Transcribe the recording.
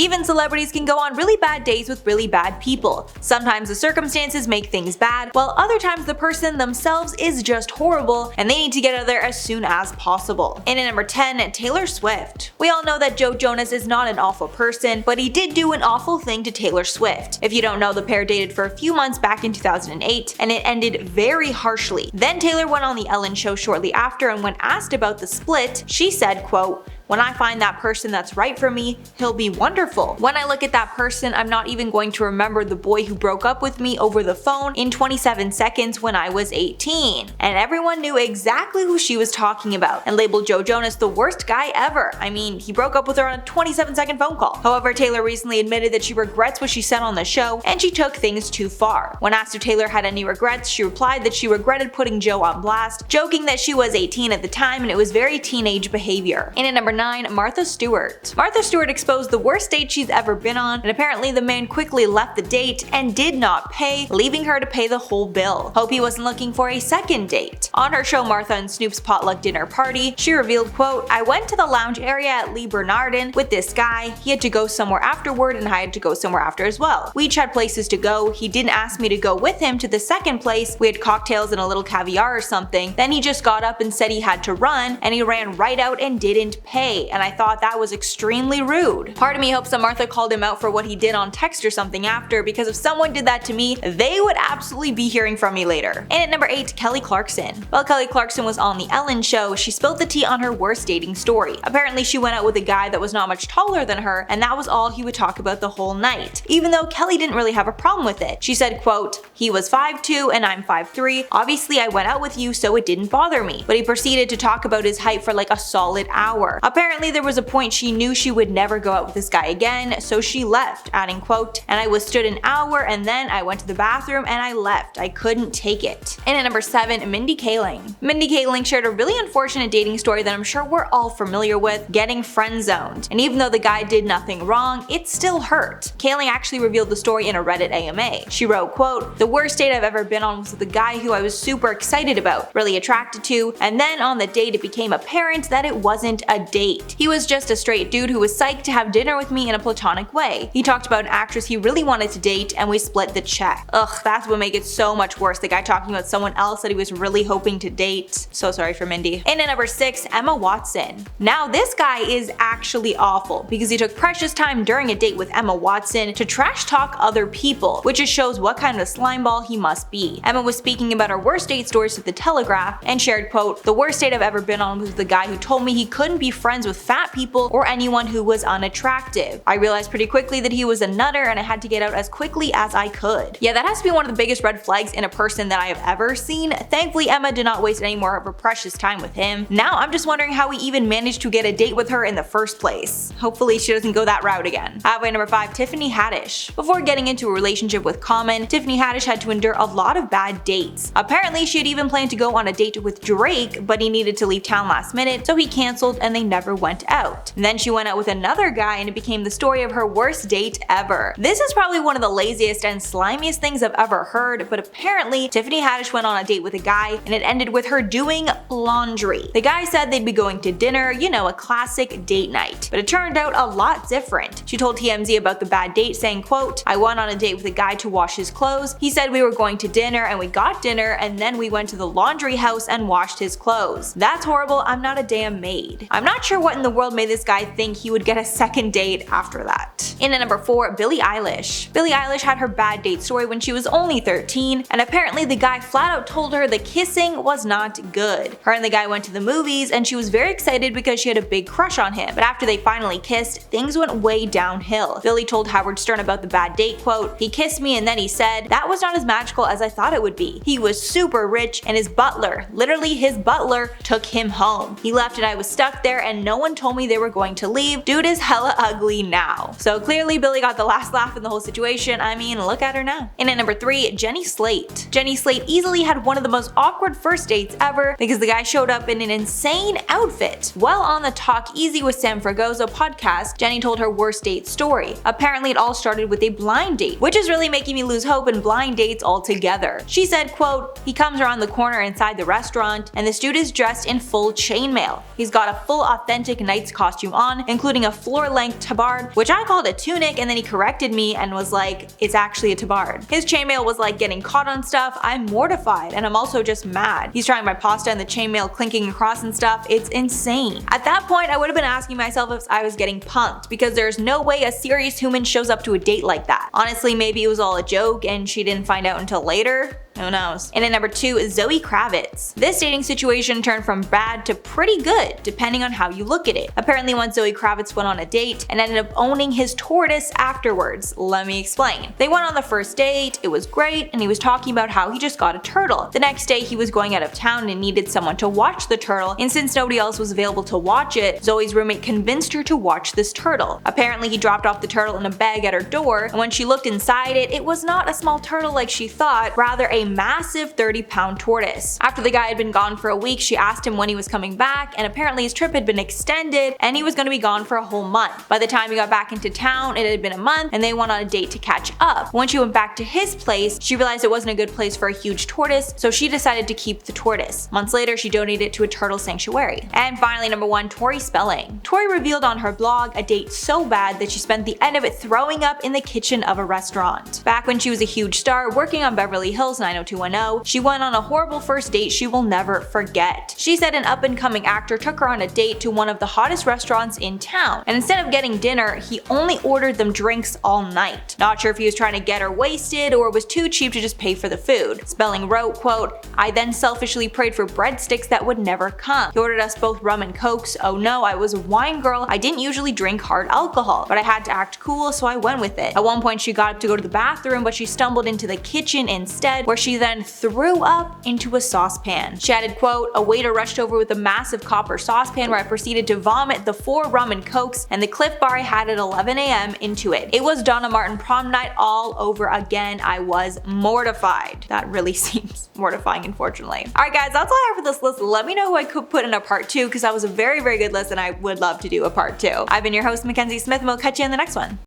Even celebrities can go on really bad dates with really bad people. Sometimes the circumstances make things bad, while other times the person themselves is just horrible and they need to get out of there as soon as possible. And at number 10, Taylor Swift. We all know that Joe Jonas is not an awful person, but he did do an awful thing to Taylor Swift. If you don't know, the pair dated for a few months back in 2008, and it ended very harshly. Then Taylor went on the Ellen show shortly after, and when asked about the split, she said, quote, "When I find that person that's right for me, he'll be wonderful. When I look at that person, I'm not even going to remember the boy who broke up with me over the phone in 27 seconds when I was 18. And everyone knew exactly who she was talking about and labeled Joe Jonas the worst guy ever. I mean, he broke up with her on a 27-second phone call. However, Taylor recently admitted that she regrets what she said on the show and she took things too far. When asked if Taylor had any regrets, she replied that she regretted putting Joe on blast, joking that she was 18 at the time and it was very teenage behavior. And at number 9, Martha Stewart. Martha Stewart exposed the worst date she's ever been on, and apparently the man quickly left the date and did not pay, leaving her to pay the whole bill. Hope he wasn't looking for a second date. On her show Martha and Snoop's potluck dinner party, she revealed, quote, "I went to the lounge area at Lee Bernardin with this guy. He had to go somewhere afterward and I had to go somewhere after as well. We each had places to go. He didn't ask me to go with him to the second place. We had cocktails and a little caviar or something. Then he just got up and said he had to run, and he ran right out and didn't pay, and I thought that was extremely rude." Part of me hopes that Martha called him out for what he did on text or something after, because if someone did that to me, they would absolutely be hearing from me later. And at number 8, Kelly Clarkson. While Kelly Clarkson was on the Ellen show, she spilled the tea on her worst dating story. Apparently she went out with a guy that was not much taller than her, and that was all he would talk about the whole night. Even though Kelly didn't really have a problem with it. She said, quote, "He was 5'2" and I'm 5'3. Obviously I went out with you so it didn't bother me." But he proceeded to talk about his height for like a solid hour. Apparently there was a point she knew she would never go out with this guy again, so she left, adding, quote, "And I withstood an hour and then I went to the bathroom and I left. I couldn't take it." And at number 7, Mindy Kaling. Mindy Kaling shared a really unfortunate dating story that I'm sure we're all familiar with, getting friend-zoned. And even though the guy did nothing wrong, it still hurt. Kaling actually revealed the story in a Reddit AMA. She wrote, quote, "The worst date I've ever been on was with a guy who I was super excited about, really attracted to, and then on the date it became apparent that it wasn't a date. He was just a straight dude who was psyched to have dinner with me in a platonic way. He talked about an actress he really wanted to date and we split the check." Ugh, that's what makes it so much worse, the guy talking about someone else that he was really hoping to date. So sorry for Mindy. And at number 6, Emma Watson. Now this guy is actually awful because he took precious time during a date with Emma Watson to trash talk other people, which just shows what kind of slimeball he must be. Emma was speaking about her worst date stories to The Telegraph and shared, quote, "The worst date I've ever been on was with the guy who told me he couldn't be friends with fat people or anyone who was unattractive. I realized pretty quickly that he was a nutter and I had to get out as quickly as I could." Yeah, that has to be one of the biggest red flags in a person that I have ever seen. Thankfully Emma did not waste any more of her precious time with him. Now I'm just wondering how he even managed to get a date with her in the first place. Hopefully she doesn't go that route again. At number 5, Tiffany Haddish. Before getting into a relationship with Common, Tiffany Haddish had to endure a lot of bad dates. Apparently she had even planned to go on a date with Drake, but he needed to leave town last minute, so he cancelled and they never went out. And then she went out with another guy and it became the story of her worst date ever. This is probably one of the laziest and slimiest things I've ever heard, but apparently Tiffany Haddish went on a date with a guy and it ended with her doing laundry. The guy said they'd be going to dinner, you know, a classic date night, but it turned out a lot different. She told TMZ about the bad date, saying, quote, "I went on a date with a guy to wash his clothes. He said we were going to dinner and we got dinner and then we went to the laundry house and washed his clothes. That's horrible. I'm not a damn maid." I'm not sure what in the world made this guy think he would get a second date after that. In at number 4, Billie Eilish. Billie Eilish had her bad date story when she was only 13, and apparently the guy flat out told her the kissing was not good. Her and the guy went to the movies and she was very excited because she had a big crush on him, but after they finally kissed, things went way downhill. Billie told Howard Stern about the bad date, quote, "He kissed me and then he said, that was not as magical as I thought it would be. He was super rich and his butler, literally his butler, took him home. He left and I was stuck there and no one told me they were going to leave. Dude is hella ugly now." So clearly Billie got the last laugh in the whole situation. I mean, look at her now. And at number 3, Jenny Slate. Jenny Slate easily had one of the most awkward first dates ever because the guy showed up in an insane outfit. While on the Talk Easy with Sam Fragoso podcast, Jenny told her worst date story. Apparently it all started with a blind date, which is really making me lose hope in blind dates altogether. She said, quote, "He comes around the corner inside the restaurant and this dude is dressed in full chainmail. He's got a full authentic knight's costume on, including a floor-length tabard," which I called a tunic, and then he corrected me and was like, it's actually a tabard. His chainmail was like getting caught on stuff. I'm mortified, and I'm also just mad. He's trying my pasta and the chainmail clinking across and stuff. It's insane. At that point, I would have been asking myself if I was getting punked, because there's no way a serious human shows up to a date like that. Honestly, maybe it was all a joke and she didn't find out until later. Who knows? And at number 2 is Zoe Kravitz. This dating situation turned from bad to pretty good, depending on how you look at it. Apparently once Zoe Kravitz went on a date and ended up owning his tortoise afterwards. Let me explain. They went on the first date, it was great, and he was talking about how he just got a turtle. The next day he was going out of town and needed someone to watch the turtle, and since nobody else was available to watch it, Zoe's roommate convinced her to watch this turtle. Apparently he dropped off the turtle in a bag at her door, and when she looked inside it, it was not a small turtle like she thought, rather a massive 30-pound tortoise. After the guy had been gone for a week, she asked him when he was coming back, and apparently his trip had been extended and he was going to be gone for a whole month. By the time he got back into town, it had been a month, and they went on a date to catch up. When she went back to his place, she realized it wasn't a good place for a huge tortoise, so she decided to keep the tortoise. Months later, she donated it to a turtle sanctuary. And finally, number 1, Tori Spelling. Tori revealed on her blog a date so bad that she spent the end of it throwing up in the kitchen of a restaurant. Back when she was a huge star working on Beverly Hills 90210, she went on a horrible first date she will never forget. She said an up-and-coming actor took her on a date to one of the hottest restaurants in town, and instead of getting dinner, he only ordered them drinks all night. Not sure if he was trying to get her wasted or was too cheap to just pay for the food. Spelling wrote, quote, "I then selfishly prayed for breadsticks that would never come. He ordered us both rum and cokes. Oh no, I was a wine girl. I didn't usually drink hard alcohol, but I had to act cool, so I went with it. At one point she got up to go to the bathroom, but she stumbled into the kitchen instead, where she then threw up into a saucepan." She added, quote, "A waiter rushed over with a massive copper saucepan where I proceeded to vomit the 4 rum and cokes and the Cliff Bar I had at 11 a.m. into it. It was Donna Martin prom night all over again. I was mortified." That really seems mortifying, unfortunately. Alright guys, that's all I have for this list. Let me know who I could put in a part 2, because that was a very, very good list and I would love to do a part 2. I've been your host, Mackenzie Smith, and we'll catch you in the next one.